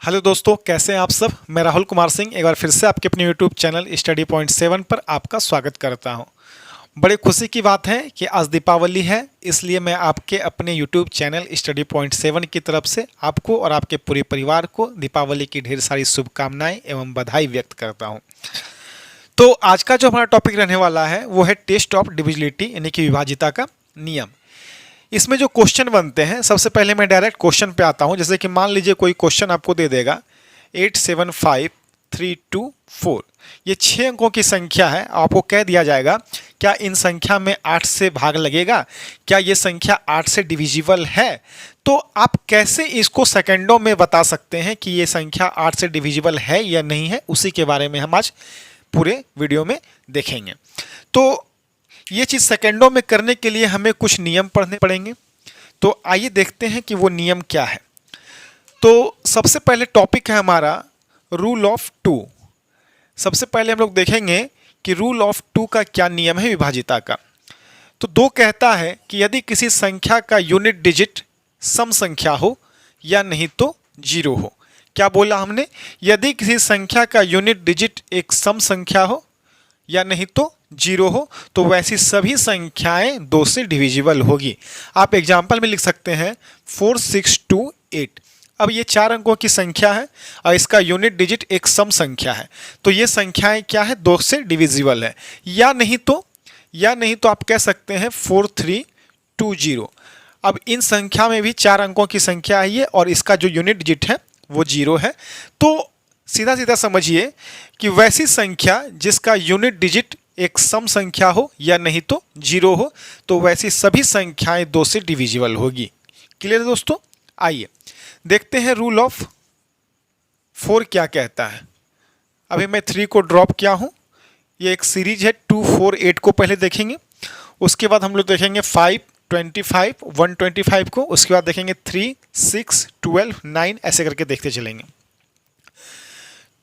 Hello दोस्तों, कैसे हैं आप सब। मैं राहुल कुमार सिंह एक बार फिर से आपके अपने यूट्यूब चैनल स्टडी पॉइंट 7 पर आपका स्वागत करता हूं। बड़े खुशी की बात है कि आज दीपावली है, इसलिए मैं आपके अपने यूट्यूब चैनल स्टडी पॉइंट 7 की तरफ से आपको और आपके पूरे परिवार को दीपावली की ढेर सारी शुभकामनाएं एवं बधाई व्यक्त करता हूँ। तो आज का जो हमारा टॉपिक रहने वाला है वो है टेस्ट ऑफ डिविजिबिलिटी यानी कि विभाज्यता का नियम। इसमें जो क्वेश्चन बनते हैं, सबसे पहले मैं डायरेक्ट क्वेश्चन पे आता हूं। जैसे कि मान लीजिए कोई क्वेश्चन आपको दे देगा 875324, ये 6 अंकों की संख्या है। आपको कह दिया जाएगा क्या इन संख्या में 8 से भाग लगेगा, क्या ये संख्या 8 से डिविजिबल है। तो आप कैसे इसको सेकंडों में बता सकते हैं कि ये संख्या 8 से डिविजिबल है या नहीं है, उसी के बारे में हम आज पूरे वीडियो में देखेंगे। तो ये चीज़ सेकंडों में करने के लिए हमें कुछ नियम पढ़ने पड़ेंगे। तो आइए देखते हैं कि वो नियम क्या है। तो सबसे पहले टॉपिक है हमारा रूल ऑफ टू। सबसे पहले हम लोग देखेंगे कि रूल ऑफ टू का क्या नियम है विभाज्यता का। तो 2 कहता है कि यदि किसी संख्या का यूनिट डिजिट सम संख्या हो या नहीं तो 0 हो। क्या बोला हमने? यदि किसी संख्या का यूनिट डिजिट एक सम संख्या हो या नहीं तो 0 हो तो वैसी सभी संख्याएं 2 से डिविजिबल होगी। आप एग्जाम्पल में लिख सकते हैं 4628। अब ये 4 अंकों की संख्या है और इसका यूनिट डिजिट एक सम संख्या है, तो ये संख्याएं क्या है, 2 से डिविजिबल है। या नहीं तो आप कह सकते हैं 4320। अब इन संख्या में भी 4 अंकों की संख्या है ये, और इसका जो यूनिट डिजिट है वो 0 है। तो सीधा सीधा समझिए कि वैसी संख्या जिसका यूनिट डिजिट एक सम संख्या हो या नहीं तो 0 हो, तो वैसी सभी संख्याएं 2 से डिविजिबल होगी। क्लियर है दोस्तों? आइए देखते हैं रूल ऑफ 4 क्या कहता है। अभी मैं 3 को ड्रॉप किया हूं। ये एक सीरीज है 2, 4, 8 को पहले देखेंगे, उसके बाद हम लोग देखेंगे 5, 25, 125 को, उसके बाद देखेंगे 3, 6, 12, 9, ऐसे करके देखते चलेंगे।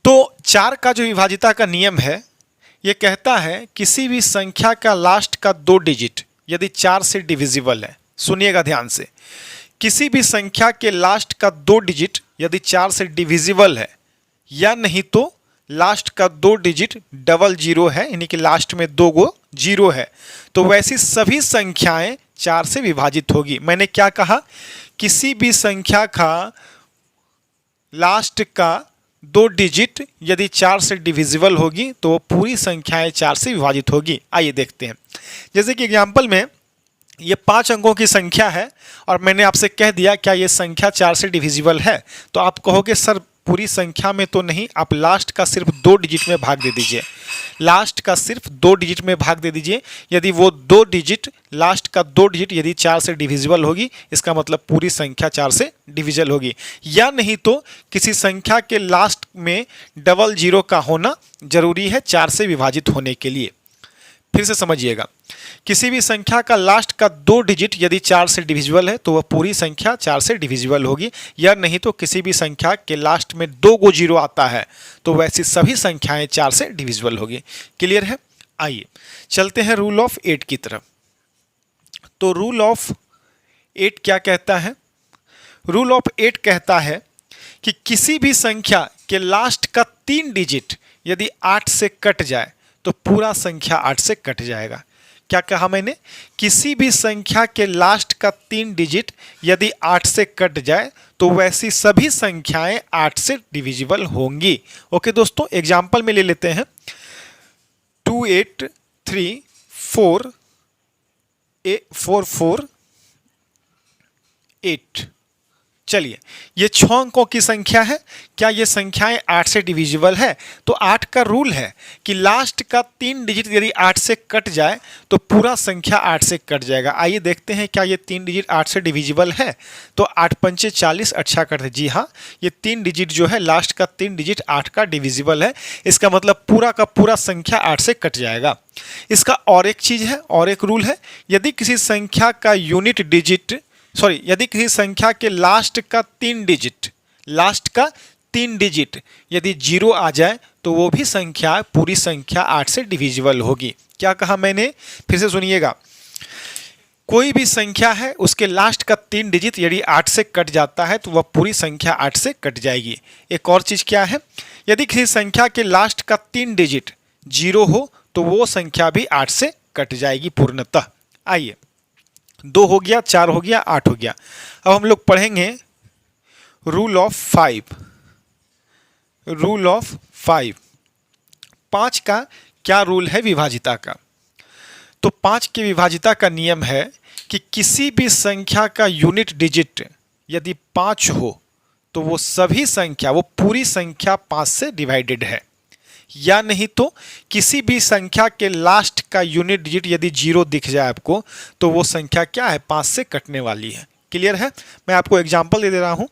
तो 4 का जो विभाज्यता का नियम है ये कहता है किसी भी संख्या का लास्ट का 2 डिजिट यदि 4 से डिविजिबल है, सुनिएगा ध्यान से, किसी भी संख्या के लास्ट का 2 डिजिट यदि 4 से डिविजिबल है या नहीं तो लास्ट का 2 डिजिट डबल 0 है, यानी कि लास्ट में 2 गो 0 है, तो वैसी सभी संख्याएं 4 से विभाजित होगी। मैंने क्या कहा? किसी भी संख्या का लास्ट का 2 डिजिट यदि 4 से डिविजिबल होगी तो वो पूरी संख्याएं 4 से विभाजित होगी। आइए देखते हैं। जैसे कि एग्जाम्पल में ये 5 अंकों की संख्या है और मैंने आपसे कह दिया क्या ये संख्या 4 से डिविजिबल है, तो आप कहोगे सर पूरी संख्या में तो नहीं, आप लास्ट का सिर्फ 2 डिजिट में भाग दे दीजिए। लास्ट का सिर्फ 2 डिजिट में भाग दे दीजिए। यदि वो 2 डिजिट, लास्ट का 2 डिजिट यदि 4 से डिविजिबल होगी, इसका मतलब पूरी संख्या 4 से डिविजिबल होगी। या नहीं तो किसी संख्या के लास्ट में डबल 0 का होना जरूरी है 4 से विभाजित होने के लिए। फिर से समझिएगा, किसी भी संख्या का लास्ट का 2 डिजिट यदि 4 से डिविजिबल है तो वह पूरी संख्या 4 से डिविजिबल होगी। या नहीं तो किसी भी संख्या के लास्ट में 2 गो 0 आता है तो वैसी सभी संख्याएं 4 से डिविजिबल होगी। क्लियर है? आइए चलते हैं रूल ऑफ 8 की तरफ। तो रूल ऑफ 8 क्या कहता है? रूल ऑफ 8 कहता है कि किसी भी संख्या के लास्ट का 3 डिजिट यदि 8 से कट जाए तो पूरा संख्या 8 से कट जाएगा। क्या कहा मैंने? किसी भी संख्या के लास्ट का 3 डिजिट यदि 8 से कट जाए तो वैसी सभी संख्याएं 8 से डिविजिबल होंगी। ओके दोस्तों, एग्जाम्पल में ले लेते हैं 28344448। चलिए, ये 6 अंकों की संख्या है। क्या ये संख्याएं 8 से डिविजिबल है? तो 8 का रूल है कि लास्ट का 3 डिजिट यदि 8 से कट जाए तो पूरा संख्या 8 से कट जाएगा। आइए देखते हैं क्या ये 3 डिजिट 8 से डिविजिबल है। तो 8 पंचे 40, अच्छा करते। जी हाँ, ये 3 डिजिट जो है, लास्ट का 3 डिजिट 8 का डिविजिबल है। इसका मतलब पूरा का पूरा संख्या 8 से कट जाएगा। इसका और एक चीज़ है, और एक रूल है, यदि किसी संख्या का यूनिट डिजिट यदि किसी संख्या के लास्ट का 3 डिजिट यदि 0 आ जाए तो वो भी संख्या, पूरी संख्या 8 से डिविजिबल होगी। क्या कहा मैंने? फिर से सुनिएगा, कोई भी संख्या है उसके लास्ट का 3 डिजिट यदि 8 से कट जाता है तो वह पूरी संख्या 8 से कट जाएगी। एक और चीज क्या है, यदि किसी संख्या के लास्ट का 3 डिजिट 0 हो तो वो संख्या भी 8 से कट जाएगी पूर्णतः। आइए, 2 हो गया, 4 हो गया, 8 हो गया। अब हम लोग पढ़ेंगे रूल ऑफ 5। रूल ऑफ 5, 5 का क्या रूल है विभाजिता का। तो 5 की विभाजिता का नियम है कि किसी भी संख्या का यूनिट डिजिट यदि 5 हो तो वो सभी संख्या, वो पूरी संख्या 5 से डिवाइडेड है, या नहीं तो किसी भी संख्या के लास्ट का यूनिट डिजिट यदि 0 दिख जाए आपको तो वो संख्या क्या है, 5 से कटने वाली है। क्लियर है। मैं आपको एग्जांपल दे रहा हूं,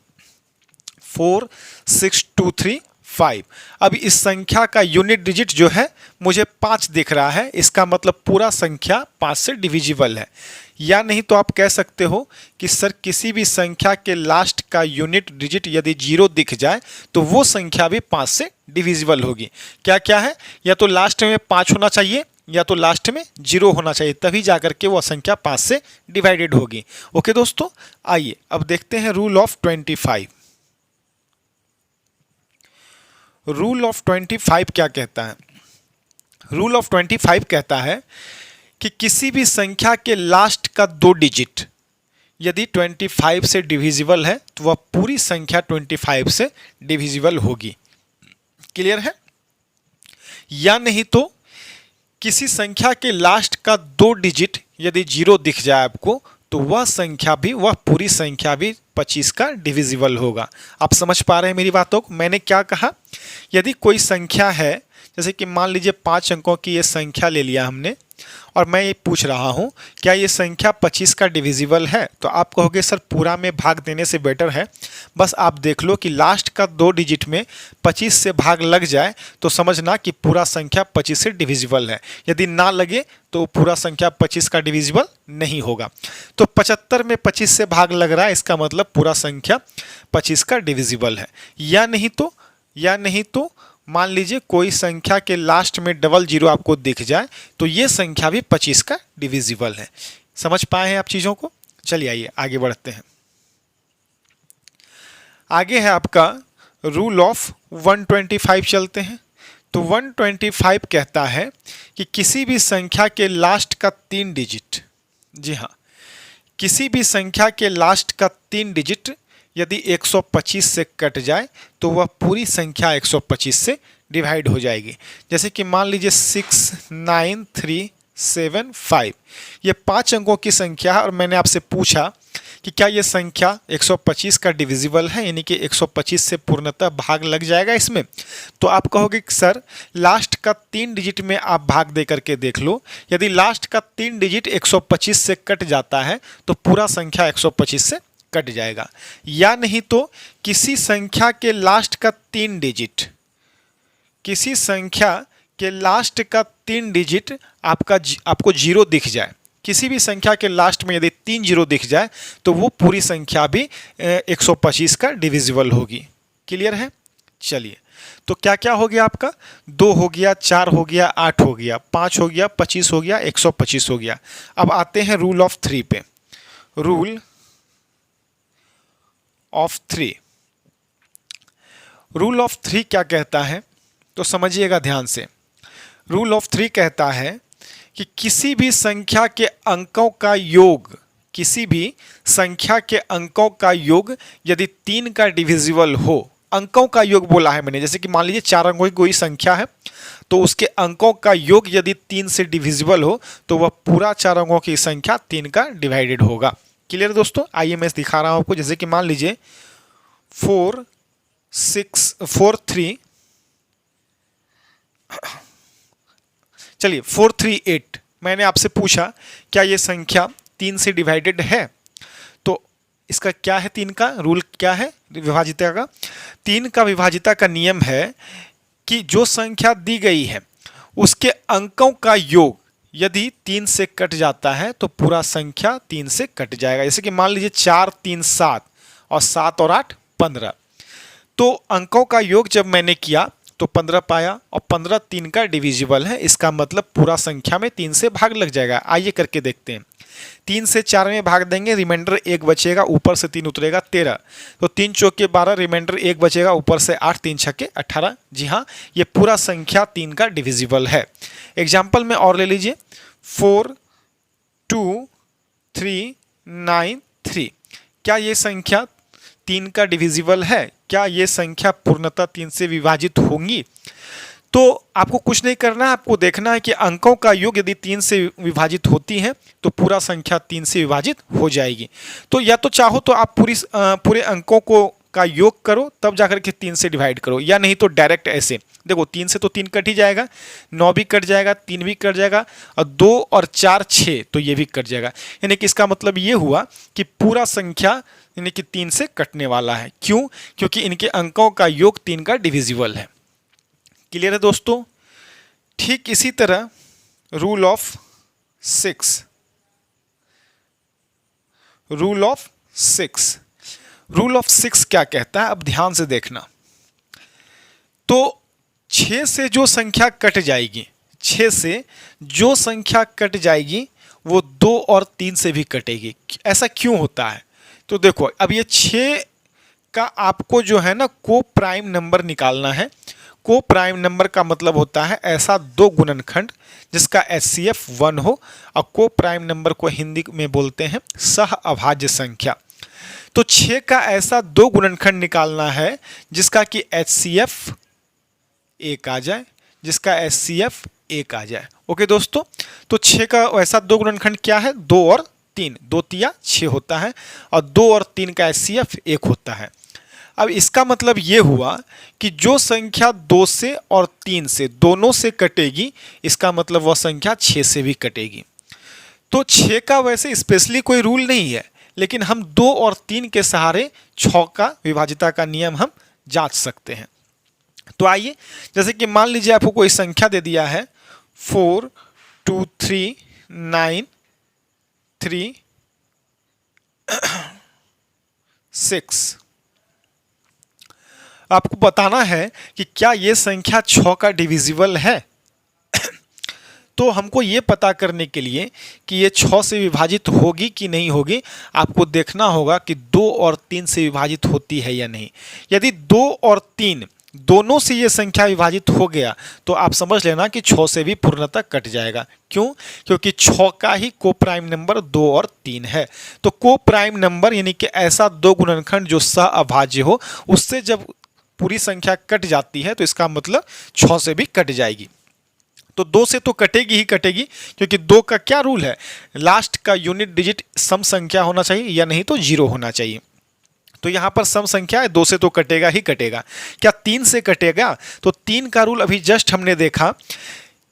4 6 2 3 5। अब इस संख्या का यूनिट डिजिट जो है मुझे 5 दिख रहा है, इसका मतलब पूरा संख्या 5 से डिविजिबल है। या नहीं तो आप कह सकते हो कि सर किसी भी संख्या के लास्ट का यूनिट डिजिट यदि 0 दिख जाए तो वो संख्या भी 5 से डिविजिबल होगी। क्या क्या है, या तो लास्ट में 5 होना चाहिए या तो लास्ट में 0 होना चाहिए, तभी जाकर के वो संख्या 5 से डिवाइडेड होगी। ओके दोस्तों, आइए अब देखते हैं रूल ऑफ 25। रूल ऑफ 25 क्या कहता है। रूल ऑफ 25 कहता है कि किसी भी संख्या के लास्ट का 2 डिजिट यदि 25 से डिविजिबल है तो वह पूरी संख्या 25 से डिविजिबल होगी। क्लियर है। या नहीं तो किसी संख्या के लास्ट का 2 डिजिट यदि 0 दिख जाए आपको तो वह संख्या भी, वह पूरी संख्या भी 25 का डिविजिबल होगा। आप समझ पा रहे हैं मेरी बातों को। मैंने क्या कहा, यदि कोई संख्या है, जैसे कि मान लीजिए 5 अंकों की ये संख्या ले लिया हमने और मैं ये पूछ रहा हूँ क्या ये संख्या 25 का डिविजिबल है, तो आप कहोगे सर पूरा में भाग देने से बेटर है, बस आप देख लो कि लास्ट का 2 डिजिट में 25 से भाग लग जाए तो समझना कि पूरा संख्या 25 से डिविजिबल है। यदि ना लगे तो पूरा संख्या 25 का डिविजिबल नहीं होगा। तो 75 में 25 से भाग लग रहा है, इसका मतलब पूरा संख्या 25 का डिविजिबल है। या नहीं तो मान लीजिए कोई संख्या के लास्ट में डबल 0 आपको दिख जाए तो ये संख्या भी 25 का डिविजिबल है। समझ पाए हैं आप चीज़ों को। चलिए आइए आगे बढ़ते हैं। आगे है आपका रूल ऑफ 125 चलते हैं। तो 125 कहता है कि किसी भी संख्या के लास्ट का 3 डिजिट, जी हाँ, किसी भी संख्या के लास्ट का 3 डिजिट यदि 125 से कट जाए तो वह पूरी संख्या 125 से डिवाइड हो जाएगी। जैसे कि मान लीजिए 6 9 3 7 5, ये 5 अंकों की संख्या है और मैंने आपसे पूछा कि क्या ये संख्या 125 का डिविजिबल है, यानी कि 125 से पूर्णतः भाग लग जाएगा इसमें। तो आप कहोगे कि सर लास्ट का 3 डिजिट में आप भाग दे करके देख लो, यदि लास्ट का 3 डिजिट 125 से कट जाता है तो पूरा संख्या 125 से कट जाएगा। या नहीं तो किसी संख्या के लास्ट का 3 डिजिट, किसी संख्या के लास्ट का 3 डिजिट आपको 0 दिख जाए, किसी भी संख्या के लास्ट में यदि 3 0 दिख जाए तो वो पूरी संख्या भी 125 का डिविजिबल होगी। क्लियर है। चलिए, तो क्या क्या हो गया आपका, 2 हो गया, 4 हो गया, 8 हो गया, 5 हो गया, 25 हो गया, 125 हो गया। अब आते हैं रूल ऑफ 3 पे। रूल ऑफ 3, रूल ऑफ 3 क्या कहता है तो समझिएगा ध्यान से। रूल ऑफ 3 कहता है कि किसी भी संख्या के अंकों का योग, किसी भी संख्या के अंकों का योग यदि 3 का डिविजिबल हो, अंकों का योग बोला है मैंने, जैसे कि मान लीजिए 4 अंकों की कोई संख्या है तो उसके अंकों का योग यदि 3 से डिविजिबल हो तो वह पूरा 4 अंकों की संख्या 3 का डिवाइडेड होगा। क्लियर दोस्तों। आइए मैं दिखा रहा हूं आपको, जैसे कि मान लीजिए 4 6 4 3, चलिए 4 3 8, मैंने आपसे पूछा क्या ये संख्या 3 से डिवाइडेड है, तो इसका क्या है, 3 का रूल क्या है विभाजिता का। 3 का विभाजिता का नियम है कि जो संख्या दी गई है उसके अंकों का योग यदि 3 से कट जाता है तो पूरा संख्या 3 से कट जाएगा। जैसे कि मान लीजिए 4 3 7 और 7 और 8 15, तो अंकों का योग जब मैंने किया तो 15 पाया, और 15 3 का डिविजिबल है, इसका मतलब पूरा संख्या में 3 से भाग लग जाएगा। आइए करके देखते हैं। 3 से 4 में भाग देंगे, रिमाइंडर 1 बचेगा, ऊपर से 3 उतरेगा 13, तो 3 चौके 12, रिमाइंडर 1 बचेगा, ऊपर से 8, 3 छक्के 18। जी हाँ, ये पूरा संख्या 3 का डिविजिबल है। एग्जाम्पल में और ले लीजिए, 4 2 3 9 3। क्या ये संख्या 3 का डिविजिबल है? क्या ये संख्या पूर्णतः 3 से विभाजित होंगी? तो आपको कुछ नहीं करना है, आपको देखना है कि अंकों का योग यदि 3 से विभाजित होती है तो पूरा संख्या 3 से विभाजित हो जाएगी। तो या तो चाहो तो आप पूरे अंकों को का योग करो, तब जाकर के 3 से डिवाइड करो, या नहीं तो डायरेक्ट ऐसे देखो, 3 से तो 3 कट ही जाएगा, 9 भी कट जाएगा, 3 भी कट जाएगा, और 2 और 4 6, तो ये भी कट जाएगा। यानी कि इसका मतलब ये हुआ कि पूरा संख्या यानी कि 3 से कटने वाला है। क्यों? क्योंकि इनके अंकों का योग 3 का डिविजिबल है। क्लियर है दोस्तों? ठीक इसी तरह rule of 6, rule of 6, rule of 6 क्या कहता है, अब ध्यान से देखना। तो 6 से जो संख्या कट जाएगी, 6 से जो संख्या कट जाएगी वो 2 और 3 से भी कटेगी। ऐसा क्यों होता है? तो देखो, अब ये 6 का आपको जो है ना को प्राइम नंबर निकालना है। को प्राइम नंबर का मतलब होता है ऐसा दो गुणनखंड जिसका HCF 1 हो, और को प्राइम नंबर को हिंदी में बोलते हैं सह अभाज्य संख्या। तो 6 का ऐसा दो गुणनखंड निकालना है जिसका कि HCF 1 आ जाए, जिसका HCF 1 आ जाए। ओके दोस्तों, तो 6 का ऐसा दो गुणनखंड क्या है? 2 और 3, 2 तिया 6 होता है, और 2 और 3 का HCF 1 होता है। अब इसका मतलब ये हुआ कि जो संख्या 2 से और 3 से दोनों से कटेगी, इसका मतलब वह संख्या 6 से भी कटेगी। तो 6 का वैसे स्पेशली कोई रूल नहीं है, लेकिन हम 2 और 3 के सहारे 6 का विभाजिता का नियम हम जांच सकते हैं। तो आइए, जैसे कि मान लीजिए आपको कोई संख्या दे दिया है 4 2 3 9 3 6। आपको बताना है कि क्या ये संख्या 6 का डिविजिबल है। तो हमको ये पता करने के लिए कि ये 6 से विभाजित होगी कि नहीं होगी, आपको देखना होगा कि 2 और 3 से विभाजित होती है या नहीं। यदि 2 और 3 दोनों से ये संख्या विभाजित हो गया तो आप समझ लेना कि 6 से भी पूर्णतः कट जाएगा। क्यों? क्योंकि 6 का ही को प्राइम नंबर 2 और 3 है। तो को प्राइम नंबर यानी कि ऐसा दो गुणनखंड जो सह अभाज्य हो, उससे जब पूरी संख्या कट जाती है तो इसका मतलब 6 से भी कट जाएगी। तो 2 से तो कटेगी ही कटेगी, क्योंकि 2 का क्या रूल है? लास्ट का यूनिट डिजिट सम संख्या होना चाहिए, या नहीं तो 0 होना चाहिए। तो यहां पर सम संख्या है, 2 से तो कटेगा ही कटेगा। क्या 3 से कटेगा? तो 3 का रूल अभी जस्ट हमने देखा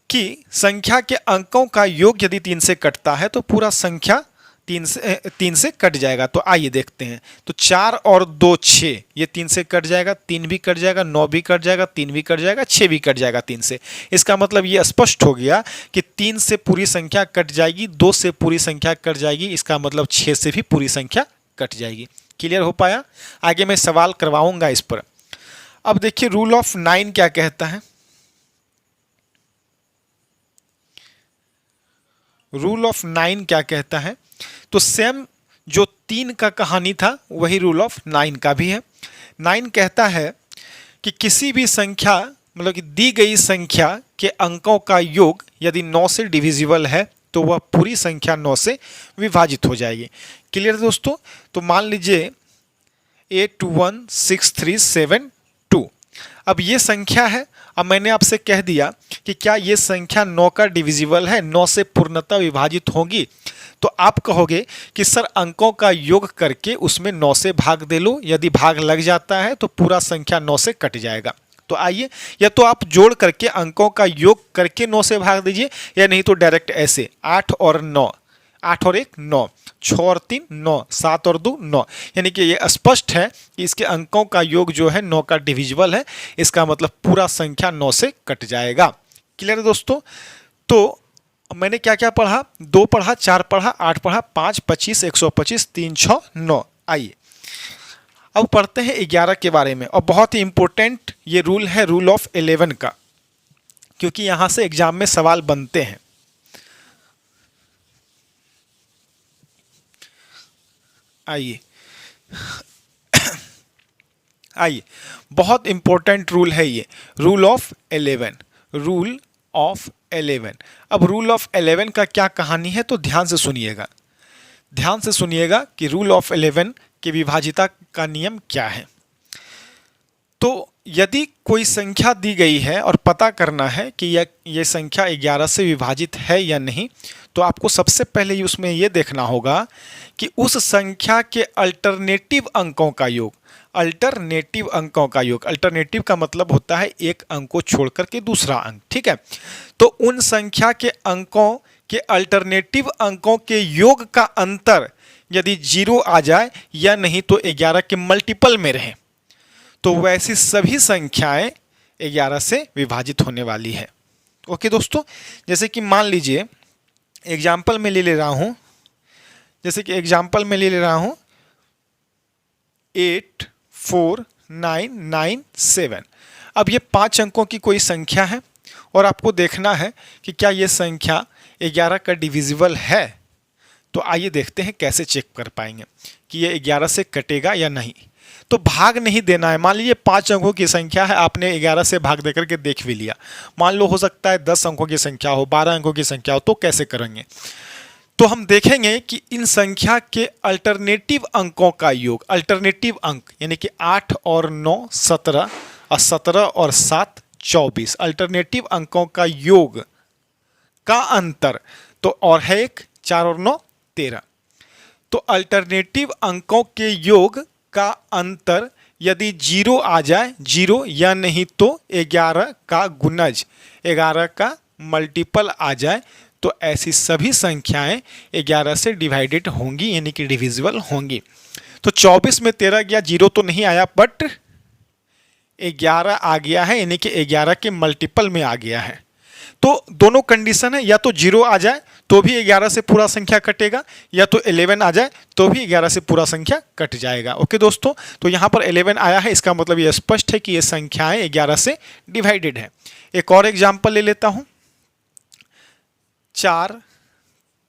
कि संख्या के अंकों का योग यदि 3 से कटता है तो पूरा संख्या 3 से कट जाएगा। तो आइए देखते हैं। तो 4 और 2 6, ये 3 से कट जाएगा, 3 भी कट जाएगा, 9 भी कट जाएगा, 3 भी कट जाएगा, 6 भी कट जाएगा 3 से। इसका मतलब ये स्पष्ट हो गया कि 3 से पूरी संख्या कट जाएगी, 2 से पूरी संख्या कट जाएगी, इसका मतलब 6 से भी पूरी संख्या कट जाएगी। क्लियर हो पाया? आगे मैं सवाल करवाऊंगा इस पर। अब देखिए रूल ऑफ 9 क्या कहता है। रूल ऑफ 9 क्या कहता है? तो सेम जो 3 का कहानी था वही रूल ऑफ 9 का भी है। 9 कहता है कि किसी भी संख्या मतलब कि दी गई संख्या के अंकों का योग यदि 9 से डिविजिबल है तो वह पूरी संख्या 9 से विभाजित हो जाएगी। क्लियर दोस्तों? तो मान लीजिए 81637 अब ये संख्या है। अब मैंने आपसे कह दिया कि क्या ये संख्या 9 का डिविजिबल है, 9 से पूर्णतः विभाजित होगी। तो आप कहोगे कि सर अंकों का योग करके उसमें 9 से भाग दे लो, यदि भाग लग जाता है तो पूरा संख्या 9 से कट जाएगा। तो आइए, या तो आप जोड़ करके अंकों का योग करके 9 से भाग दीजिए, या नहीं तो डायरेक्ट ऐसे 8 और 9, 8 और 1 9, 6 और 3 9, 7 और 2 9। यानी कि ये स्पष्ट है कि इसके अंकों का योग जो है 9 का डिविजिबल है, इसका मतलब पूरा संख्या 9 से कट जाएगा। क्लियर है दोस्तों? तो मैंने क्या क्या पढ़ा? 2 पढ़ा, 4 पढ़ा, 8 पढ़ा, 5 25 125 3 6 9। आइए अब पढ़ते हैं 11 के बारे में, और बहुत ही इंपॉर्टेंट ये रूल है, रूल ऑफ 11 का, क्योंकि यहां से एग्जाम में सवाल बनते हैं। आइए आइए, बहुत इंपॉर्टेंट रूल है ये, रूल ऑफ 11, रूल ऑफ 11। अब रूल ऑफ 11 का क्या कहानी है, तो ध्यान से सुनिएगा, ध्यान से सुनिएगा कि रूल ऑफ 11 की विभाजिता का नियम क्या है। तो यदि कोई संख्या दी गई है और पता करना है कि ये संख्या 11 से विभाजित है या नहीं, तो आपको सबसे पहले ही उसमें ये देखना होगा कि उस संख्या के अल्टरनेटिव अंकों का योग, अल्टरनेटिव अंकों का योग, अल्टरनेटिव का मतलब होता है एक अंक को छोड़ करके दूसरा अंक, ठीक है। तो उन संख्या के अंकों के अल्टरनेटिव अंकों के योग का अंतर यदि 0 आ जाए या नहीं तो 11 के मल्टीपल में रहे, तो वैसी सभी संख्याएं 11 से विभाजित होने वाली है। ओके दोस्तों, जैसे कि मान लीजिए एग्जाम्पल में ले रहा हूं, जैसे कि एग्जाम्पल में ले रहा हूं 84997। अब ये 5 अंकों की कोई संख्या है और आपको देखना है कि क्या ये संख्या 11 का डिविजिबल है। तो आइए देखते हैं कैसे चेक कर पाएंगे कि ये 11 से कटेगा या नहीं। तो भाग नहीं देना है। मान लीजिए 5 अंकों की संख्या है, आपने 11 से भाग देकर के देख भी लिया। मान लो हो सकता है 10 अंकों की संख्या हो, 12 अंकों की संख्या हो, तो कैसे करेंगे? तो हम देखेंगे कि इन संख्या के अल्टरनेटिव अंकों का योग, अल्टरनेटिव अंक यानी कि 8 और 9 17 और 17 और 7 24, अल्टरनेटिव अंकों का योग का अंतर, तो और है एक 4 और 9 13। तो अल्टरनेटिव अंकों के योग का अंतर यदि 0 आ जाए, 0 या नहीं तो 11 का गुणज, 11 का मल्टीपल आ जाए, तो ऐसी सभी संख्याएं 11 से डिवाइडेड होंगी यानी कि डिविजिबल होंगी। तो 24 में 13 गया, 0 तो नहीं आया बट 11 आ गया है यानी कि 11 के मल्टीपल में आ गया है। तो दोनों कंडीशन है, या तो 0 आ जाए तो भी 11 से पूरा संख्या कटेगा, या तो 11 आ जाए तो भी 11 से पूरा संख्या कट जाएगा। ओके दोस्तों, तो यहाँ पर 11 आया है, इसका मतलब ये स्पष्ट है कि ये संख्याएं 11 से डिवाइडेड है। एक और एग्जाम्पल ले लेता हूं, 4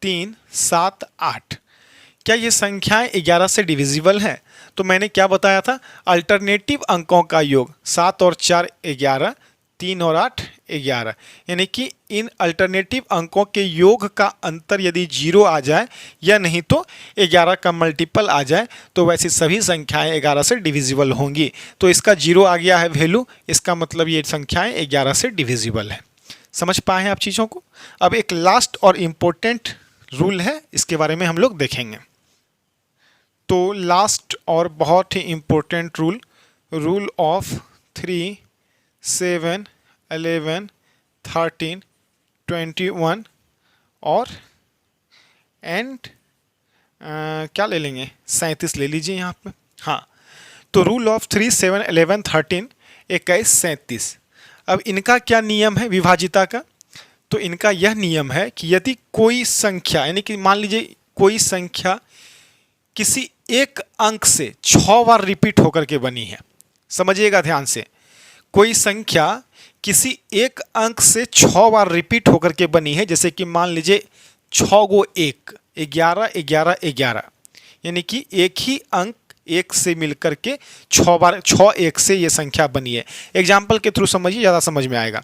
3 7 8। क्या ये संख्याएं 11 से डिविजिबल हैं? तो मैंने क्या बताया था, अल्टरनेटिव अंकों का योग 7 और 4 11, 3 और 8 11, यानी कि इन अल्टरनेटिव अंकों के योग का अंतर यदि 0 आ जाए या नहीं तो 11 का मल्टीपल आ जाए, तो वैसी सभी संख्याएं 11 से डिविजिबल होंगी। तो इसका 0 आ गया है वैल्यू, इसका मतलब ये संख्याएं 11 से डिविजिबल है। समझ पाए हैं आप चीज़ों को? अब एक लास्ट और इम्पोर्टेंट रूल है, इसके बारे में हम लोग देखेंगे। तो लास्ट और बहुत ही इम्पोर्टेंट रूल, रूल ऑफ 3 7 11 13 21 और एंड क्या ले लेंगे, 37 ले लीजिए यहाँ पे। हाँ, तो रूल ऑफ 3 7 11 13 21 37। अब इनका क्या नियम है विभाजिता का? तो इनका यह नियम है कि यदि कोई संख्या, यानी कि मान लीजिए कोई संख्या किसी एक अंक से 6 बार रिपीट होकर के बनी है, समझिएगा ध्यान से, कोई संख्या किसी एक अंक से 6 बार रिपीट होकर के बनी है, जैसे कि मान लीजिए 6 गो 1 11 11 11, यानी कि एक ही अंक एक से मिलकर के 6 बार 6 एक से ये संख्या बनी है। एग्जाम्पल के थ्रू समझिए, ज़्यादा समझ में आएगा।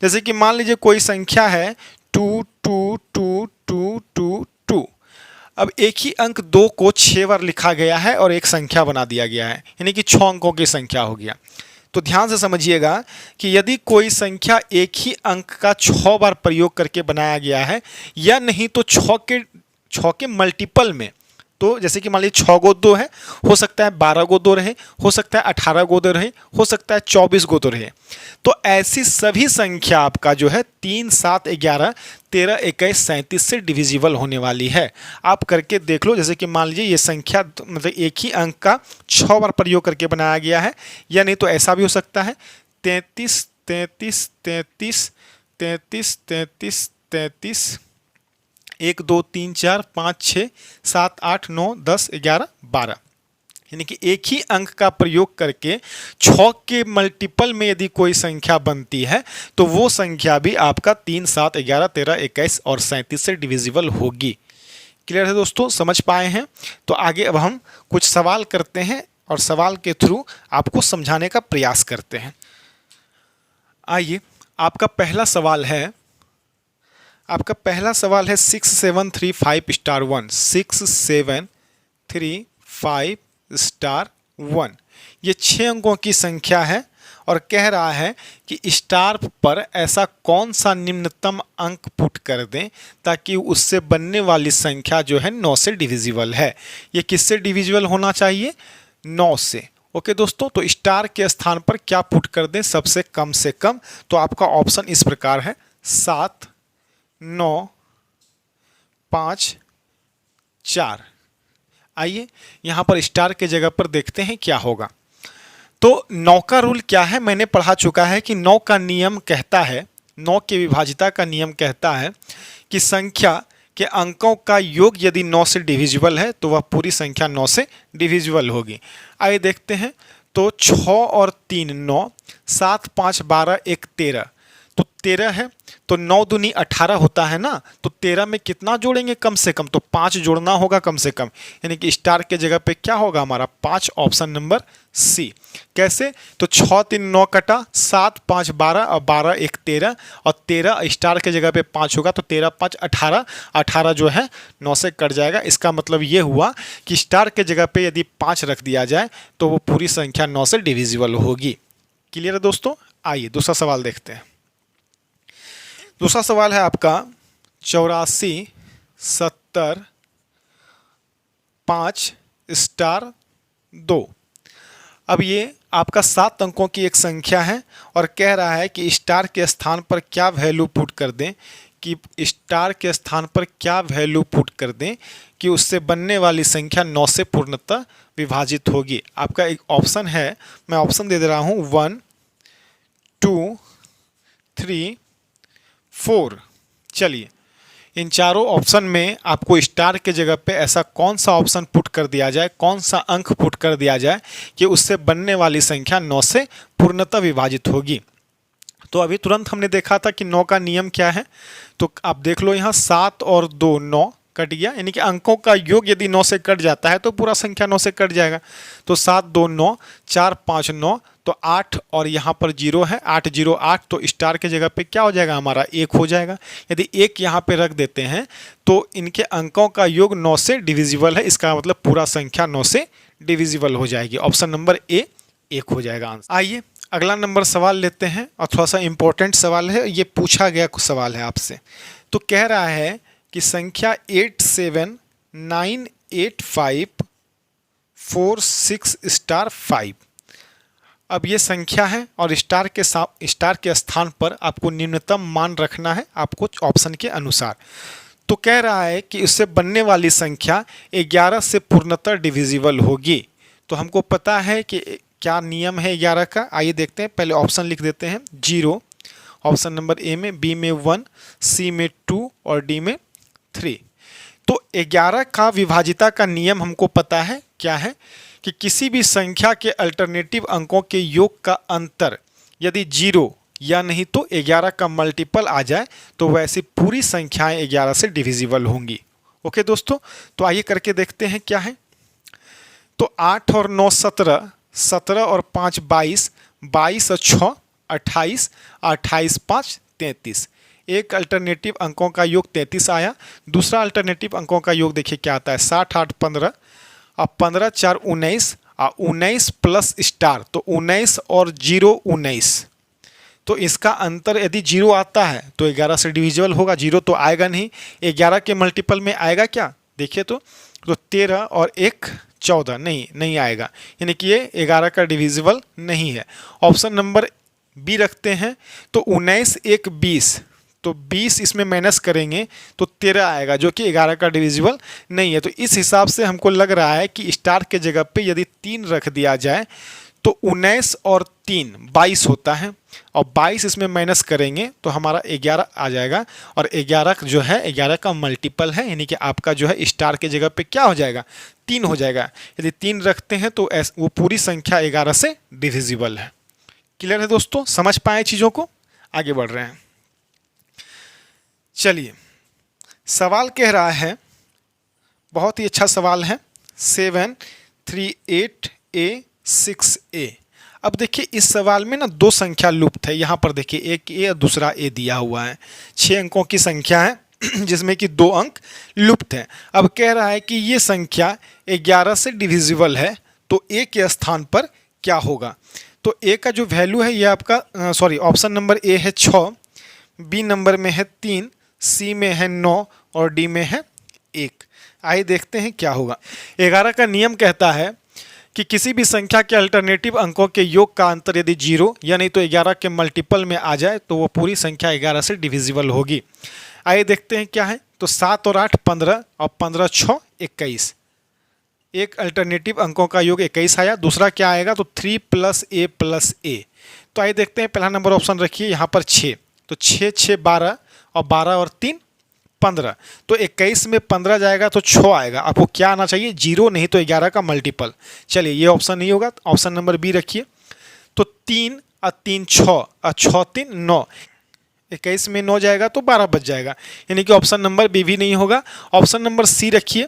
जैसे कि मान लीजिए कोई संख्या है 2 2 2 2 2 2। अब एक ही अंक 2 को 6 बार लिखा गया है और एक संख्या बना दिया गया है, यानी कि 6 अंकों की संख्या हो गया। तो ध्यान से समझिएगा कि यदि कोई संख्या एक ही अंक का 6 बार प्रयोग करके बनाया गया है या नहीं तो 6 के मल्टीपल में, तो जैसे कि मान लीजिए 6 गो 2 है, हो सकता है 12 गो 2 रहे, हो सकता है 18 गो 2 रहे, हो सकता है 24 गो 2 रहे। तो ऐसी सभी संख्या आपका जो है 3 7 11 13 21 37 से डिविजिबल होने वाली है। आप करके देख लो, जैसे कि मान लीजिए ये संख्या मतलब एक ही अंक का 6 बार प्रयोग करके बनाया गया है, या नहीं तो ऐसा भी हो सकता है 33 33 33 33 33 33 1 2 3 4 5 6 7 8 9 10 11 12, यानी कि एक ही अंक का प्रयोग करके 6 के मल्टीपल में यदि कोई संख्या बनती है तो वो संख्या भी आपका 3, 7, 11, 13, 21 और 37 से डिविजिबल होगी। क्लियर है दोस्तों, समझ पाए हैं? तो आगे अब हम कुछ सवाल करते हैं और सवाल के थ्रू आपको समझाने का प्रयास करते हैं। आइए, आपका पहला सवाल है 6735*1 6735*1। ये 6 अंकों की संख्या है और कह रहा है कि स्टार पर ऐसा कौन सा निम्नतम अंक पुट कर दें ताकि उससे बनने वाली संख्या जो है 9 से डिविजिबल है। ये किससे डिविजिबल होना चाहिए? 9 से। ओके दोस्तों, तो स्टार के स्थान पर क्या पुट कर दें सबसे कम से कम? तो आपका ऑप्शन इस प्रकार है 7, 9, 5, 4। आइए यहाँ पर स्टार के जगह पर देखते हैं क्या होगा। तो 9 का रूल क्या है मैंने पढ़ा चुका है कि 9 का नियम कहता है, 9 के विभाजिता का नियम कहता है कि संख्या के अंकों का योग यदि 9 से डिविजिबल है तो वह पूरी संख्या 9 से डिविजिबल होगी। आइए देखते हैं। तो 6 और 3 9, 7, 5, 12, 1 13, तो 13 है। तो 9 दूनी 18 होता है ना, तो 13 में कितना जोड़ेंगे कम से कम? तो 5 जोड़ना होगा कम से कम, यानी कि स्टार के जगह पे क्या होगा हमारा? 5, ऑप्शन नंबर सी। कैसे? तो 6 3 9 कटा, 7 5 12 और 12 1 13 और 13 स्टार के जगह पे 5 होगा तो 13 5 18, 18 जो है 9 से कट जाएगा। इसका मतलब ये हुआ कि स्टार के जगह पे यदि 5 रख दिया जाए तो वो पूरी संख्या 9 से डिविजिबल होगी। क्लियर है दोस्तों? आइए दूसरा सवाल देखते हैं। दूसरा सवाल है आपका 84 70 5*2। अब ये आपका 7 अंकों की एक संख्या है और कह रहा है कि स्टार के स्थान पर क्या वैल्यू पुट कर दें कि उससे बनने वाली संख्या 9 से पूर्णतः विभाजित होगी। आपका एक ऑप्शन है, मैं ऑप्शन दे रहा हूँ 1 2 3 4। चलिए, इन चारों ऑप्शन में आपको स्टार के जगह पे ऐसा कौन सा ऑप्शन पुट कर दिया जाए, कौन सा अंक पुट कर दिया जाए कि उससे बनने वाली संख्या 9 से पूर्णतः विभाजित होगी। तो अभी तुरंत हमने देखा था कि 9 का नियम क्या है। तो आप देख लो यहाँ 7 और 2 9 कट गया, यानी कि अंकों का योग यदि 9 से कट जाता है तो पूरा संख्या 9 से कट जाएगा। तो 7 2 9, 4 5 9, तो 8 और यहाँ पर 0 है, 8 0 8, तो स्टार के जगह पे क्या हो जाएगा हमारा? 1 हो जाएगा। यदि 1 यहाँ पे रख देते हैं तो इनके अंकों का योग 9 से डिविजिबल है, इसका मतलब पूरा संख्या 9 से डिविजिबल हो जाएगी। ऑप्शन नंबर ए 1 हो जाएगा आंसर। आइए अगला नंबर सवाल लेते हैं और थोड़ा सा इंपॉर्टेंट सवाल है, ये पूछा गया कुछ सवाल है आपसे। तो कह रहा है कि संख्या 8798546*5। अब ये संख्या है और स्टार के स्थान पर आपको न्यूनतम मान रखना है आपको ऑप्शन के अनुसार। तो कह रहा है कि उससे बनने वाली संख्या 11 से पूर्णतः डिविजिबल होगी। तो हमको पता है कि क्या नियम है 11 का। आइए देखते हैं। पहले ऑप्शन लिख देते हैं 0, ऑप्शन नंबर ए में, बी में 1, सी में 2 और डी में 3। तो 11 का विभाजिता का नियम हमको पता है क्या है कि किसी भी संख्या के अल्टरनेटिव अंकों के योग का अंतर यदि 0 या नहीं तो 11 का मल्टीपल आ जाए तो वैसी पूरी संख्याएं 11 से डिविजिबल होंगी। ओके दोस्तों, तो आइए करके देखते हैं क्या है। तो 8 और 9 17, 17 और 5 22, 22 और 6 28, 28 5 33। एक अल्टरनेटिव अंकों का योग 33 आया। दूसरा अल्टरनेटिव अंकों का योग देखिए क्या आता है, 60 8 15 और 15 4 19 और 19 प्लस स्टार, तो 19 और 0 19। तो इसका अंतर यदि 0 आता है तो 11 से डिविजिबल होगा। 0 तो आएगा नहीं, 11 के मल्टीपल में आएगा क्या? देखिए तो 13 और 1 14, नहीं आएगा, यानी कि ये 11 का डिविजिबल नहीं है। ऑप्शन नंबर बी रखते हैं। तो 19 1 20, तो 20 इसमें माइनस करेंगे तो 13 आएगा जो कि 11 का डिविजिबल नहीं है। तो इस हिसाब से हमको लग रहा है कि स्टार के जगह पे यदि 3 रख दिया जाए तो 19 और 3 22 होता है, और 22 इसमें माइनस करेंगे तो हमारा 11 आ जाएगा, और 11 जो है 11 का मल्टीपल है, यानी कि आपका जो है स्टार के जगह पे क्या हो जाएगा, 3 हो जाएगा। यदि 3 रखते हैं तो वो पूरी संख्या 11 से डिविजिबल है। क्लियर है दोस्तों, समझ पाए चीज़ों को? आगे बढ़ रहे हैं। चलिए, सवाल कह रहा है, बहुत ही अच्छा सवाल है, 738A6A। अब देखिए इस सवाल में ना दो संख्या लुप्त है, यहाँ पर देखिए एक ए और दूसरा ए दिया हुआ है। 6 अंकों की संख्या है जिसमें कि 2 अंक लुप्त हैं। अब कह रहा है कि ये संख्या 11 से डिविजिबल है, तो ए के स्थान पर क्या होगा। तो ए का जो वैल्यू है ये आपका ऑप्शन नंबर ए है 6, बी नंबर में है 3, सी में है 9 और डी में है 1। आइए देखते हैं क्या होगा। 11 का नियम कहता है कि किसी भी संख्या के अल्टरनेटिव अंकों के योग का अंतर यदि 0 या नहीं तो 11 के मल्टीपल में आ जाए तो वो पूरी संख्या 11 से डिविजिबल होगी। आइए देखते हैं क्या है। तो 7 और 8 15 और 15 6 21। एक अल्टरनेटिव अंकों का योग 21 आया। दूसरा क्या आएगा, तो 3 + a। तो आइए देखते हैं, पहला नंबर ऑप्शन रखिए यहाँ पर 6, तो 6 6 12 और 12 और 3 15। तो 21 में 15 जाएगा तो 6 आएगा। आपको क्या आना चाहिए, 0 नहीं तो 11 का मल्टीपल। चलिए ये ऑप्शन नहीं होगा, ऑप्शन नंबर बी रखिए। तो 3 और 3 6 और 6 3 9। 21 में 9 जाएगा तो 12 बच जाएगा, यानी कि ऑप्शन नंबर बी भी नहीं होगा। ऑप्शन नंबर सी रखिए।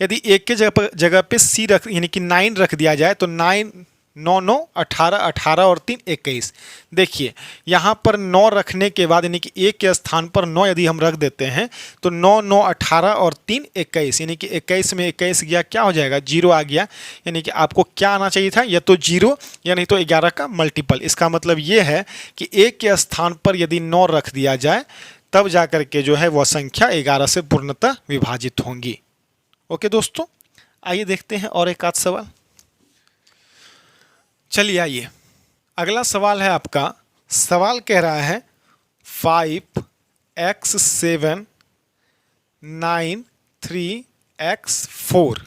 यदि एक के जगह पे सी रख यानी कि 9 रख दिया जाए तो 9 9 9 18 18 और 3 21। देखिए यहाँ पर 9 रखने के बाद यानी कि एक के स्थान पर 9 यदि हम रख देते हैं तो 9 9 18 और 3 21, यानी कि 21 में 21 गया, क्या हो जाएगा, 0 आ गया। यानी कि आपको क्या आना चाहिए था, या तो 0 या नहीं तो 11 का मल्टीपल। इसका मतलब ये है कि एक के स्थान पर यदि 9 रख दिया जाए तब जा कर के जो है वह संख्या 11 से पूर्णतः विभाजित होंगी। ओके दोस्तों, आइए देखते हैं और एक आध सवाल। चलिए आइए, अगला सवाल है आपका। सवाल कह रहा है 5x7 9 3x4।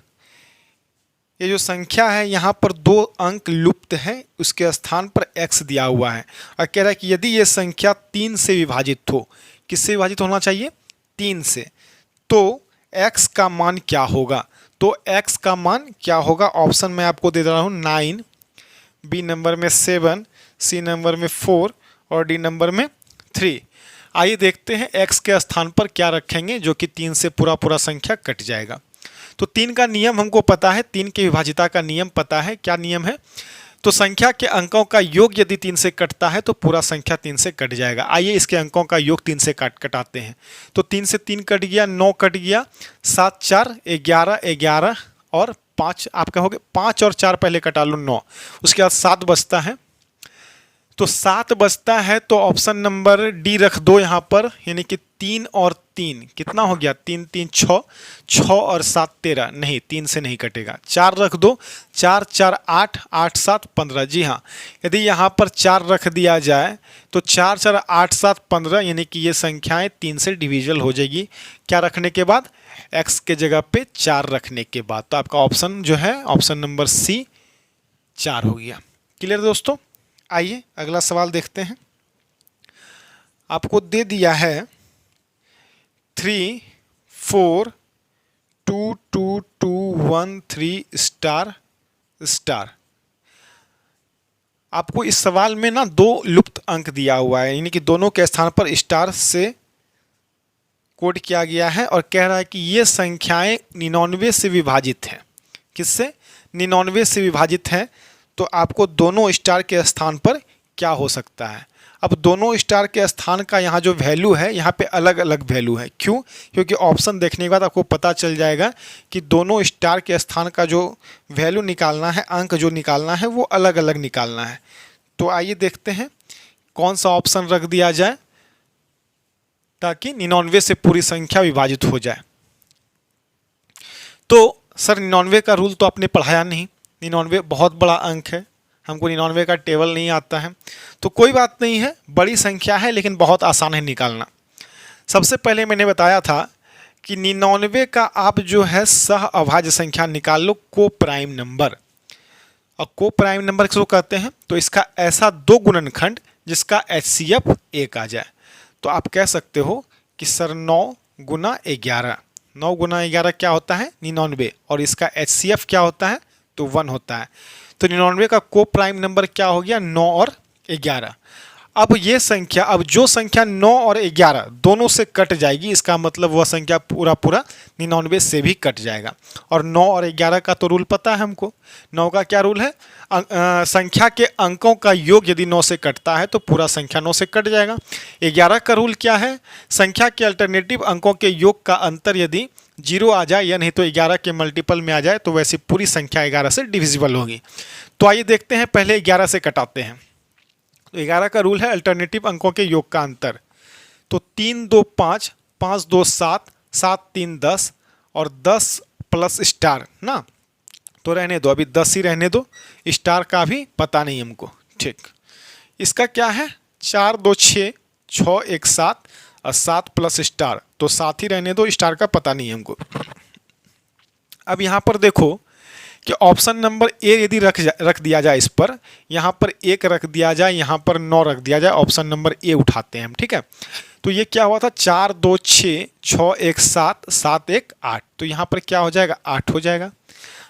ये जो संख्या है यहाँ पर 2 अंक लुप्त हैं, उसके स्थान पर x दिया हुआ है, और कह रहा है कि यदि ये संख्या 3 से विभाजित हो, किससे विभाजित होना चाहिए, 3 से, तो x का मान क्या होगा। तो x का मान क्या होगा, ऑप्शन मैं आपको दे रहा हूँ 9, बी नंबर में 7, सी नंबर में 4 और डी नंबर में 3। आइए देखते हैं x के स्थान पर क्या रखेंगे, जो कि 3 से पूरा संख्या कट जाएगा। तो 3 का नियम हमको पता है, 3 के विभाजिता का नियम पता है। क्या नियम है, तो संख्या के अंकों का योग यदि 3 से कटता है तो पूरा संख्या 3 से कट जाएगा। आइए इसके अंकों का योग 3 से कटाते हैं। तो 3 से 3 कट गया, 9 कट गया, 7 4 11 11 और 5 आप कहोगे 5 और 4 पहले कटा लो 9, उसके बाद 7 बचता है। तो 7 बचता है तो ऑप्शन नंबर डी रख दो यहाँ पर, यानी कि 3 और 3 कितना हो गया, 3 3 6, 6 और 7 13। नहीं, 3 से नहीं कटेगा, 4 रख दो, 4 4 8 8 7 15। जी हाँ, यदि यहाँ पर 4 रख दिया जाए तो 4 4 8 7 15, यानी कि ये संख्याएं 3 से डिविजल हो जाएगी। क्या रखने के बाद, x के जगह पे 4 रखने के बाद। तो आपका ऑप्शन जो है ऑप्शन नंबर सी 4 हो गया। क्लियर दोस्तों, आइए अगला सवाल देखते हैं। आपको दे दिया है 3 4 2 2 2 1 3 स्टार स्टार। आपको इस सवाल में ना 2 लुप्त अंक दिया हुआ है, यानी कि दोनों के स्थान पर स्टार से कोड किया गया है, और कह रहा है कि ये संख्याएं 99 से विभाजित हैं। किससे, 99 से विभाजित हैं। तो आपको दोनों स्टार के स्थान पर क्या हो सकता है। अब दोनों स्टार के स्थान का यहाँ जो वैल्यू है, यहाँ पे अलग अलग वैल्यू है। क्यों, क्योंकि ऑप्शन देखने के बाद आपको पता चल जाएगा कि दोनों स्टार के स्थान का जो वैल्यू निकालना है, अंक जो निकालना है, वो अलग अलग निकालना है। तो आइए देखते हैं कौन सा ऑप्शन रख दिया जाए ताकि 99 से पूरी संख्या विभाजित हो जाए। तो सर 99 का रूल तो आपने पढ़ाया नहीं, 99 बहुत बड़ा अंक है, हमको 99 का टेबल नहीं आता है। तो कोई बात नहीं है, बड़ी संख्या है लेकिन बहुत आसान है निकालना। सबसे पहले मैंने बताया था कि 99 का आप जो है सह अभाज्य संख्या निकाल लो, को प्राइम नंबर। और को प्राइम नंबर किसको कहते हैं, तो इसका ऐसा दो गुणनखंड जिसका HCF 1 आ जाए। तो आप कह सकते हो कि सर 9 गुना 11, 9 गुना 11 क्या होता है 99, और इसका HCF क्या होता है तो 1 होता है। तो 99 का को प्राइम नंबर क्या हो गया 9 और 11। अब ये संख्या, अब जो संख्या 9 और 11 दोनों से कट जाएगी, इसका मतलब वह संख्या पूरा पूरा 99 से भी कट जाएगा। और 9 और 11 का तो रूल पता है हमको। 9 का क्या रूल है, संख्या के अंकों का योग यदि 9 से कटता है तो पूरा संख्या 9 से कट जाएगा। 11 का रूल क्या है, संख्या के अल्टरनेटिव अंकों के योग का अंतर यदि 0 आ जाए या नहीं तो 11 के मल्टीपल में आ जाए तो वैसे पूरी संख्या 11 से डिविजिबल होगी। तो आइए देखते हैं, पहले 11 से कटाते हैं। तो 11 का रूल है अल्टरनेटिव अंकों के योग का अंतर। तो 3 2 5, 5 2 7, 7 3 10 और 10 प्लस स्टार ना, तो रहने दो, अभी 10 ही रहने दो, स्टार का भी पता नहीं हमको। ठीक, इसका क्या है 4 2 6, 6 1 7 और 7 प्लस स्टार, तो 7 ही रहने दो, स्टार का पता नहीं हमको। अब यहाँ पर देखो कि ऑप्शन नंबर ए यदि रख दिया जाए, इस पर यहाँ पर 1 रख दिया जाए, यहाँ पर 9 रख दिया जाए, ऑप्शन नंबर ए उठाते हैं हम। ठीक है, तो ये क्या हुआ था 4 2 6, 6 1 7, 7 1 8, तो यहाँ पर क्या हो जाएगा 8 हो जाएगा।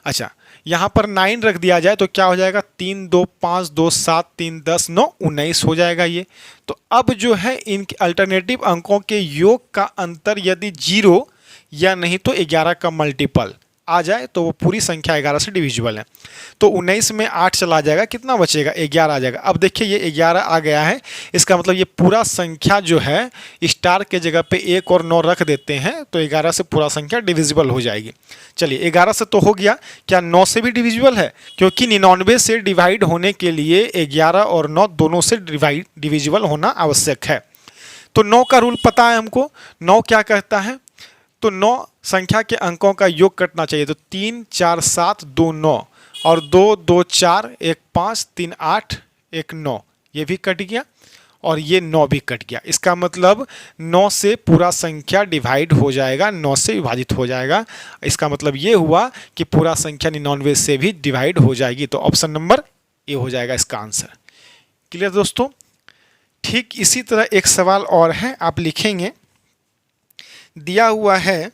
अच्छा, यहाँ पर 9 रख दिया जाए तो क्या हो जाएगा 3 2 5 2 7 3 10 9 19 हो जाएगा ये। तो अब जो है इनके अल्टरनेटिव अंकों के योग का अंतर यदि 0 या नहीं तो 11 का मल्टीपल आ जाए तो वो पूरी संख्या 11 से डिविजिबल है। तो 19 में 8 चला जाएगा, कितना बचेगा 11 आ जाएगा। अब देखिए ये 11 आ गया है, इसका मतलब ये पूरा संख्या जो है स्टार के जगह पे 1 और 9 रख देते हैं तो 11 से पूरा संख्या डिविजिबल हो जाएगी। चलिए 11 से तो हो गया, क्या 9 से भी डिविजिबल है, क्योंकि 99 से डिवाइड होने के लिए 11 और 9 दोनों से डिविजिबल होना आवश्यक है। तो 9 का रूल पता है हमको, 9 क्या कहता है, तो 9 संख्या के अंकों का योग कटना चाहिए। तो 3 4 7 2 9 और 2 2 4 1 5 3 8 1 9, ये भी कट गया और ये 9 भी कट गया। इसका मतलब 9 से पूरा संख्या डिवाइड हो जाएगा, 9 से विभाजित हो जाएगा। इसका मतलब ये हुआ कि पूरा संख्या 99 से भी डिवाइड हो जाएगी। तो ऑप्शन नंबर ए हो जाएगा इसका आंसर। क्लियर दोस्तों। ठीक इसी तरह एक सवाल और है, आप लिखेंगे, दिया हुआ है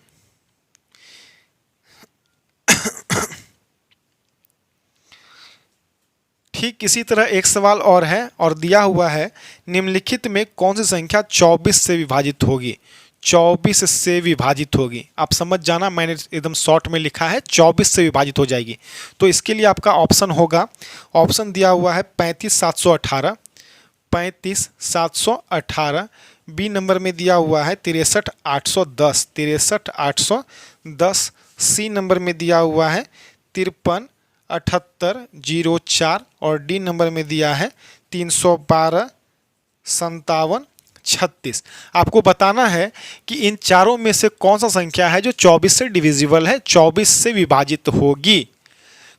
ठीक इसी तरह एक सवाल और है और दिया हुआ है निम्नलिखित में कौन सी संख्या 24 से विभाजित होगी, 24 से विभाजित होगी। आप समझ जाना, मैंने एकदम शॉर्ट में लिखा है 24 से विभाजित हो जाएगी। तो इसके लिए आपका ऑप्शन होगा, ऑप्शन दिया हुआ है 35 718, 35 718, बी नंबर में दिया हुआ है 63 810, 63 810, सी नंबर में दिया हुआ है 53 78 04 और डी नंबर में दिया है 312 57 36। आपको बताना है कि इन चारों में से कौन सा संख्या है जो 24 से डिविजिबल है, 24 से विभाजित होगी।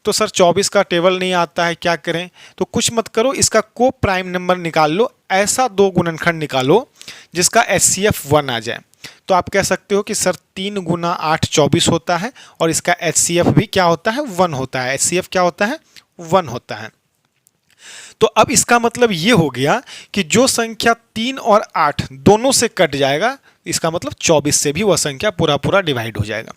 तो सर 24 का टेबल नहीं आता है, क्या करें, तो कुछ मत करो, इसका को प्राइम नंबर निकाल लो, ऐसा दो गुणनखंड निकालो जिसका HCF 1 आ जाए। तो आप कह सकते हो कि सर 3 गुना 8 24 होता है और इसका HCF भी क्या होता है 1 होता है। HCF क्या होता है 1 होता है। तो अब इसका मतलब ये हो गया कि जो संख्या 3 और 8 दोनों से कट जाएगा, इसका मतलब 24 से भी वह संख्या पूरा पूरा डिवाइड हो जाएगा।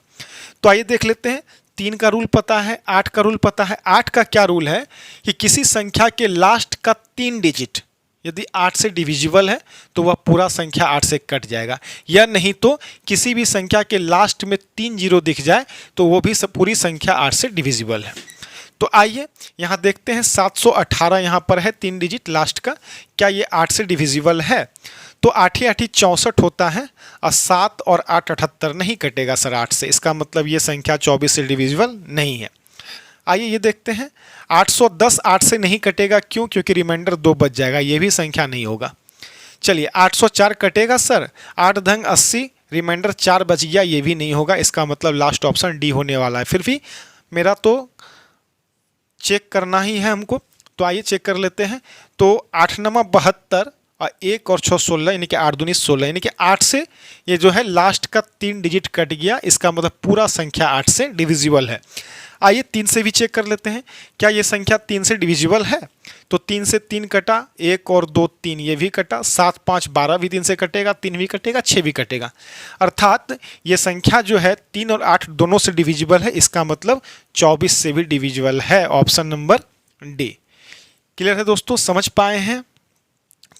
तो आइए देख लेते हैं, 3 का रूल पता है, 8 का रूल पता है। 8 का क्या रूल है कि किसी संख्या के लास्ट का 3 डिजिट यदि 8 से डिविजिबल है तो वह पूरा संख्या 8 से कट जाएगा, या नहीं तो किसी भी संख्या के लास्ट में 3 जीरो दिख जाए तो वो भी पूरी संख्या 8 से डिविजिबल है। तो आइए यहाँ देखते हैं, 718 यहाँ पर है 3 डिजिट लास्ट का, क्या ये 8 से डिविजिबल है? तो 8 8 64 होता है और 7 और 8 78, नहीं कटेगा सर 8 से, इसका मतलब ये संख्या 24 से डिविजिबल नहीं है। आइए ये देखते हैं, 810 8 से नहीं कटेगा, क्यों? क्योंकि रिमाइंडर 2 बच जाएगा, ये भी संख्या नहीं होगा। चलिए 804 कटेगा सर, 8 ढंग 80, रिमाइंडर 4 बच गया, ये भी नहीं होगा, इसका मतलब लास्ट ऑप्शन डी होने वाला है। फिर भी मेरा तो चेक करना ही है हमको, तो आइए चेक कर लेते हैं। तो 8 9 72 और 1 और 6 16, यानी कि 8 दूनी 16, यानी कि 8 से ये जो है लास्ट का 3 डिजिट कट गया, इसका मतलब पूरा संख्या 8 से डिविजिबल है। आइए 3 से भी चेक कर लेते हैं, क्या ये संख्या 3 से डिविजिबल है? तो 3 से 3 कटा, 1 और 2 3, ये भी कटा, 7 5 12 भी 3 से कटेगा, 3 भी कटेगा, 6 भी कटेगा। अर्थात ये संख्या जो है 3 और 8 दोनों से डिविजिबल है, इसका मतलब 24 से भी डिविजिबल है। Option number D. क्लियर है दोस्तों, समझ पाए हैं?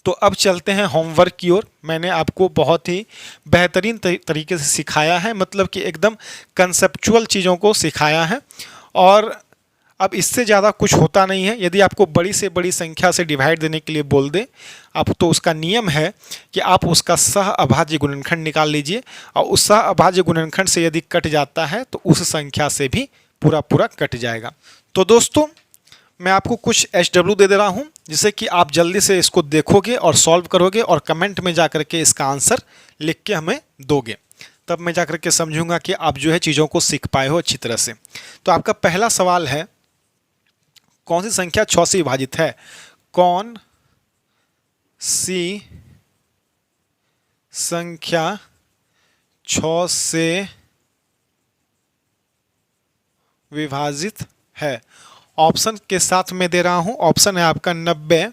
तो अब चलते हैं होमवर्क की ओर। मैंने आपको बहुत ही बेहतरीन तरीके से सिखाया है, मतलब कि एकदम कंसेप्चुअल चीज़ों को सिखाया है, और अब इससे ज़्यादा कुछ होता नहीं है। यदि आपको बड़ी से बड़ी संख्या से डिवाइड देने के लिए बोल दे आप, तो उसका नियम है कि आप उसका सह अभाज्य गुणनखंड निकाल लीजिए, और उस सह अभाज्य गुणनखंड से यदि कट जाता है तो उस संख्या से भी पूरा पूरा कट जाएगा। तो दोस्तों, मैं आपको कुछ HW दे रहा हूं, जिससे कि आप जल्दी से इसको देखोगे और सॉल्व करोगे और कमेंट में जाकर के इसका आंसर लिख के हमें दोगे, तब मैं जाकर के समझूंगा कि आप जो है चीज़ों को सीख पाए हो अच्छी तरह से। तो आपका पहला सवाल है, कौन सी संख्या 6 से विभाजित है? कौन सी संख्या 6 से विभाजित है? ऑप्शन के साथ मैं दे रहा हूं। ऑप्शन है आपका 90,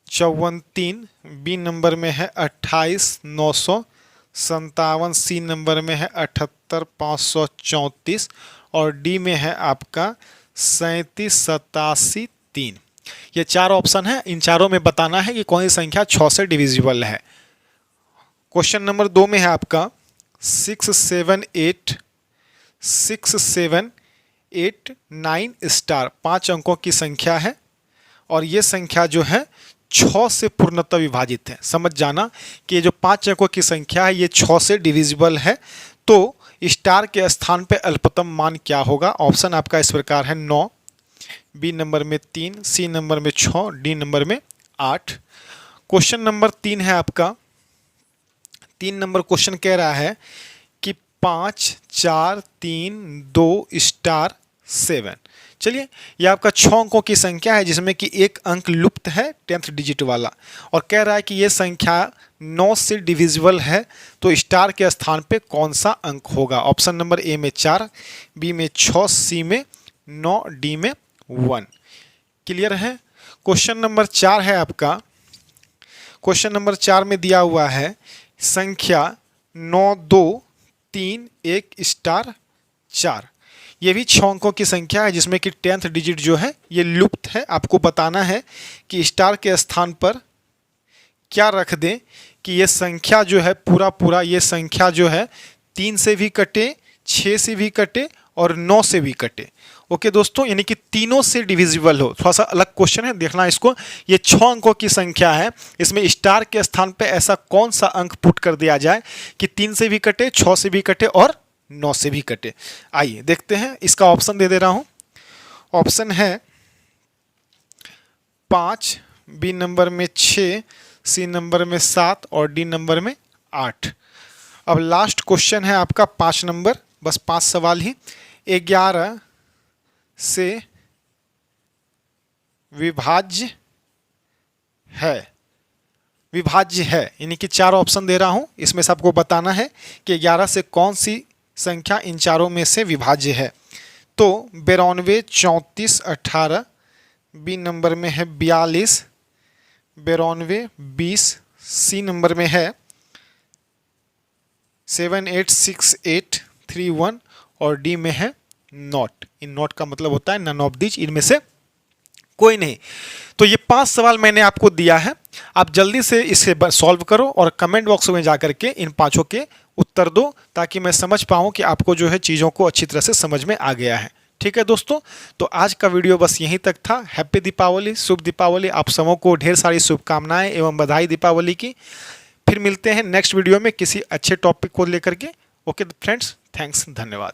54 3, बी नंबर में है 28 957, सी नंबर में है 78 534, और डी में है आपका 37 87 3। ये 4 ऑप्शन है, इन चारों में बताना है कि कौन सी संख्या 6 से डिविजिबल है। क्वेश्चन नंबर 2 में है आपका 678 9 स्टार, 5 अंकों की संख्या है, और ये संख्या जो है 6 से पूर्णतः विभाजित है। समझ जाना कि ये जो 5 अंकों की संख्या है ये 6 से डिविजिबल है। तो स्टार के स्थान पे अल्पतम मान क्या होगा? ऑप्शन आपका इस प्रकार है 9, बी नंबर में 3, सी नंबर में 6, डी नंबर में 8। क्वेश्चन नंबर 3 है आपका, 3 नंबर क्वेश्चन कह रहा है कि 5 4 3 2 स्टार 7। चलिए, यह आपका 6 अंकों की संख्या है, जिसमें कि एक अंक लुप्त है 10th डिजिट वाला, और कह रहा है कि यह संख्या 9 से डिविजिबल है। तो स्टार के स्थान पे कौन सा अंक होगा? ऑप्शन नंबर ए में 4, बी में 6, सी में 9, डी में 1। क्लियर है? क्वेश्चन नंबर 4 है आपका। क्वेश्चन नंबर 4 में दिया हुआ है संख्या 9 2 3 1 स्टार 4। ये भी 6 अंकों की संख्या है, जिसमें कि 10th डिजिट जो है ये लुप्त है। आपको बताना है कि स्टार के स्थान पर क्या रख दें कि ये संख्या जो है पूरा ये संख्या जो है 3 से भी कटे, 6 से भी कटे और 9 से भी कटे। ओके दोस्तों, यानी कि तीनों से डिविजिबल हो। थोड़ा सा अलग क्वेश्चन है, देखना इसको। ये 6 अंकों की संख्या है, इसमें स्टार के स्थान पे ऐसा कौन सा अंक पुट कर दिया जाए कि 3 से भी कटे, 6 से भी कटे और 9 से भी कटे। आइए देखते हैं, इसका ऑप्शन दे रहा हूं। ऑप्शन है 5, बी नंबर में 6, सी नंबर में 7 और डी नंबर में 8। अब लास्ट क्वेश्चन है आपका 5 नंबर, बस 5 सवाल ही। 11 से विभाज्य है, विभाज्य है, यानी कि 4 ऑप्शन दे रहा हूं, इसमें से आपको बताना है कि 11 से कौन सी संख्या इन चारों में से विभाज्य है। तो 92 34 18, बी नंबर में है 42, 92 20, सी नंबर में है 7 8 6 8 3 1 और डी में है नॉट। इन नॉट का मतलब होता है नन ऑफ दीज, इनमें से कोई नहीं। तो ये 5 सवाल मैंने आपको दिया है, आप जल्दी से इसे सॉल्व करो और कमेंट बॉक्स में जाकर के इन 5 के उत्तर दो, ताकि मैं समझ पाऊँ कि आपको जो है चीज़ों को अच्छी तरह से समझ में आ गया है। ठीक है दोस्तों, तो आज का वीडियो बस यहीं तक था। हैप्पी दीपावली, शुभ दीपावली। आप सबों को ढेर सारी शुभकामनाएं एवं बधाई दीपावली की। फिर मिलते हैं नेक्स्ट वीडियो में किसी अच्छे टॉपिक को लेकर के। ओके फ्रेंड्स, थैंक्स, धन्यवाद।